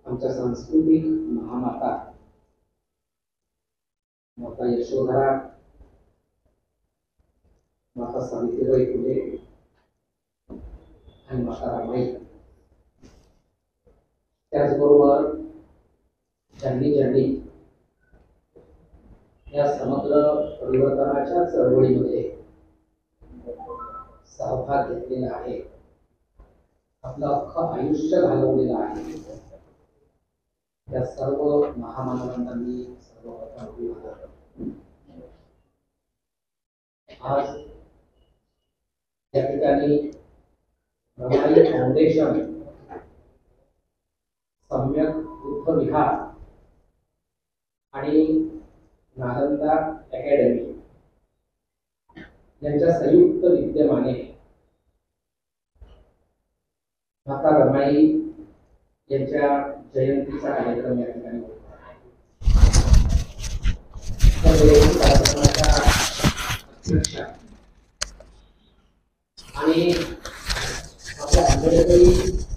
आमच्या सांस्कृतिक महामाता माता यशोधरा, माता सावित्रीबाई फुले आणि माता रमाई, त्याचबरोबर ज्यांनी ज्यांनी या समग्र परिवर्तनाच्या चळवळीमध्ये सहभाग घेतलेला आहे, आपलं अख्खं आयुष्य घालवलेलं आहे, त्या सर्व महामानवांनी सर्वप्रथम अभिवादन. आज या ठिकाणी रमाई फाउंडेशन, सम्यक बुद्ध विहार आणि नालंदा अकॅडमी यांच्या संयुक्त विद्यमाने माता रमाई यांच्या जयंतीचा कार्यक्रम या ठिकाणी होतो आहे. त्या जयंती कार्यक्रमाच्या अध्यक्षा आणि आपल्या आंबेडकरी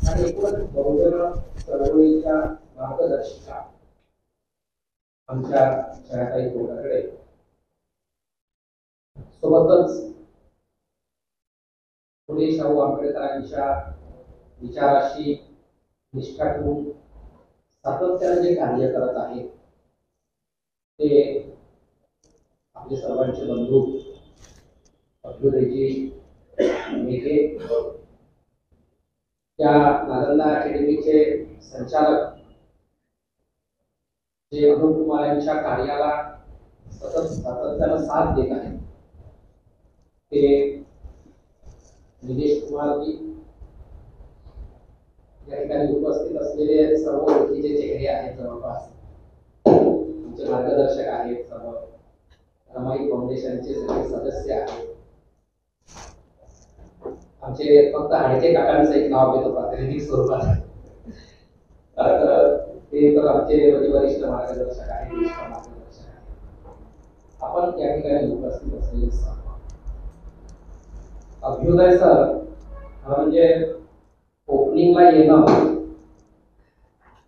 आणि एकूणच बहुजन चळवळीच्या मार्गदर्शिका आमच्या छायाताई कोटाकडे, सोबतच फुले शाहू आंबेडकरांच्या विचाराशी निष्ठा ठेवून सातत्याने जे कार्य करत आहेत ते आपले सर्वांचे बंधू अभ्युदयजी मेघे, त्या नालंदा अकॅडमीचे संचालक जे अनुप कुमार यांच्या कार्याला सतत सातत्याने साथ देत आहेत, ते निलेश कुमारजी, या ठिकाणी उपस्थित असलेले सर्व ओळखीचे चेहरे आहेत, जवळपास आमचे मार्गदर्शक आहेत, सर्व रमाई फाउंडेशनचे सगळे सदस्य आहेत. आमचे फक्त हाडके काकांचं एक नाव घेतो प्रातिनिधिक स्वरूपात, ते तर आमचे वरिष्ठ मार्गदर्शक आहेत, ज्येष्ठ मार्गदर्शक आहेत. आपण या ठिकाणी उपस्थित असलेले अभ्युदय सर म्हणजे ओपनिंगला येणं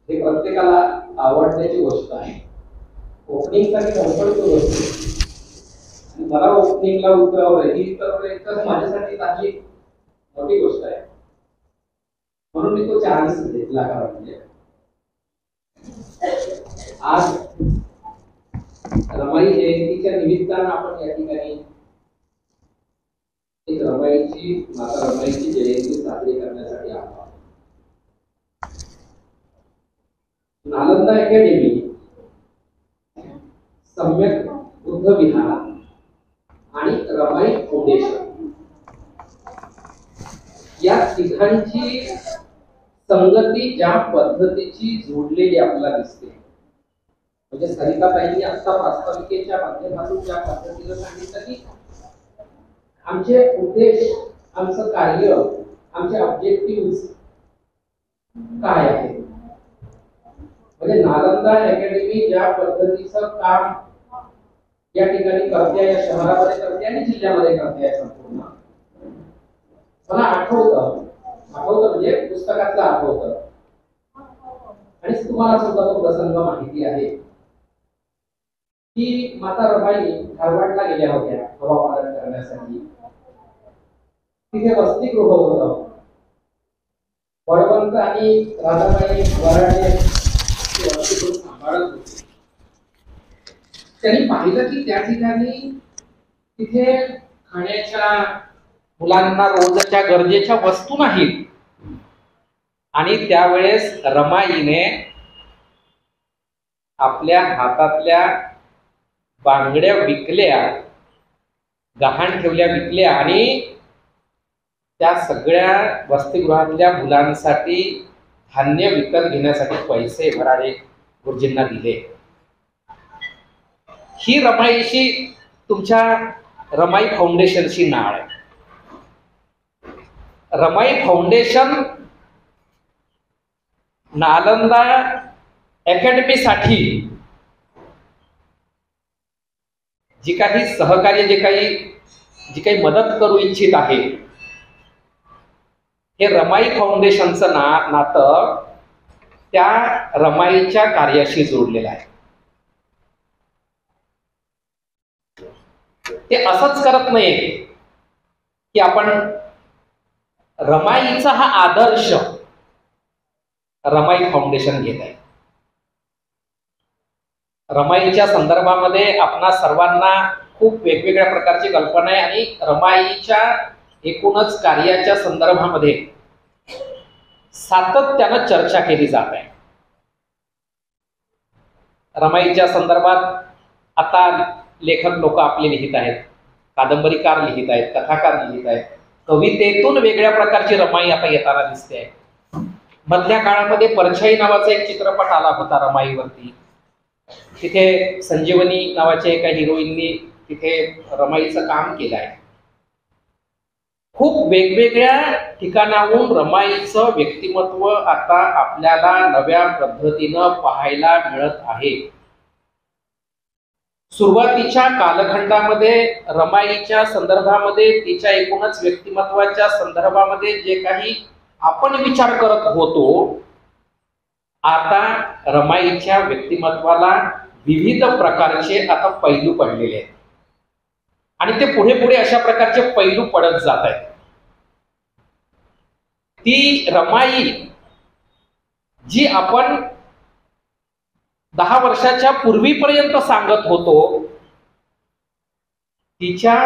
हे प्रत्येकाला आवडण्याची गोष्ट आहे. ओपनिंगसाठी कंपल्सरी गोष्ट, मला ओपनिंगला उतरवलं ही तर एकच माझ्यासाठी चांगली मोठी गोष्ट आहे, म्हणून मी तो चान्स घेतला. का म्हणजे आज रमाई जयंतीच्या निमित्तानं आपण या ठिकाणी एक माता रमाईची जयंती साजरी करण्यासाठी आलो. नालंदा अकॅडमी, सम्यक बुद्ध विहार आणि रमाई फाउंडेशन या तिघांची संगती ज्या पद्धतीची जोडलेली आपल्याला दिसते, म्हणजे सरिताताईंनी आता प्रास्ताविकेच्या माध्यमातून ज्या पद्धतीने सांगितलं की आमचे उद्देश, आमचं कार्य, आमचे ऑब्जेक्टिव्ह काय आहे, म्हणजे नालंदा अकॅडमी ज्या पद्धतीचं काम या ठिकाणी करते, या शहरामध्ये करते आणि जिल्ह्यामध्ये करते, संपूर्ण मला आठवतं म्हणजे पुस्तकातलं आठवतं, आणि तुम्हाला सुद्धा तो प्रसंग माहिती आहे की माता रमाई धारवाडला गेल्या होत्या हवा पालन करण्यासाठी. तिथे वसतिगृह होतं, बळवंत आणि राधाबाई वराडे वसतिगृह सांभाळत होते. त्यांनी पाहिलं की त्या ठिकाणी तिथे खाण्याच्या, मुलांना रोजच्या गरजेच्या वस्तू नाहीत, आणि त्यावेळेस रमाईने आपल्या हातातल्या बांगड्या विकल्या, गहाण ठेवल्या विकल्या, आणि त्या सगळ्या वसतिगृहातल्या मुलांसाठी धान्य विकत घेण्यासाठी पैसे भराडे गुरुजींना दिले. ही रमाईशी, तुमच्या रमाई फाउंडेशनशी नाळ आहे. रमाई फाउंडेशन नालंदा अकॅडमीसाठी जी काही सहकार्य, जी काही मदत करू इच्छित आहे, हे रमाई फाउंडेशनचं नातं त्या रमाईच्या कार्याशी जोडलेला आहे. ते असंच करत नाही की आपण रमाईचा हा आदर्श रमाई फाउंडेशन घेत आहे. रमाईच्या संदर्भामध्ये आपणा सर्वांना खूप वेगवेगळ्या प्रकारची कल्पना आहे आणि रमाईच्या एकूणच कार्याच्या संदर्भामध्ये सातत्यानं चर्चा केली जात आहे. रमाईच्या संदर्भात आता लेखक लोक आपले लिहित आहेत, कादंबरीकार लिहित आहेत, कथाकार लिहित आहेत, कवितेतून वेगळ्या प्रकारची रमाई आता येताना दिसते आहे. मधल्या काळामध्ये परछाई नावाचा एक चित्रपट आला होता रमाईवरती. तिथे संजीवनी नावाच्या एका हिरोईननी तिथे रमाईचं काम केलं आहे. खूप वेगवेगळ्या ठिकाणाहून रमाईचं व्यक्तिमत्व आता आपल्याला नव्या पद्धतीनं पाहायला मिळत आहे. सुरुवातीच्या कालखंडामध्ये रमाईच्या संदर्भामध्ये तिच्या एकूणच व्यक्तिमत्वाच्या संदर्भामध्ये जे काही आपण विचार करत होतो, आता रमाईच्या व्यक्तिमत्वाला विविध प्रकारचे आता पैलू पडलेले आहेत आणि ते पुढे पुढे अशा प्रकारचे पैलू पडत जात आहेत. ती रमाई जी आपण 10 वर्षाच्या पूर्वीपर्यंत सांगत होतो, तिच्या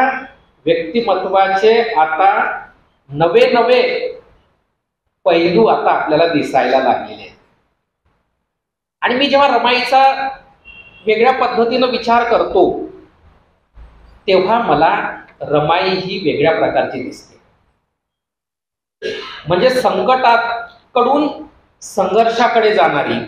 व्यक्तिमत्वाचे आता नवे नवे पैलू आता आपल्याला दिसायला लागलेले आहेत. आणि मी जेव्हा रमाईचा वेगळ्या पद्धतीनं विचार करतो तेव्हा मला रमाई ही वेगळ्या प्रकारची दिसते. म्हणजे संकटाकडून संघर्षाकडे जाणारी,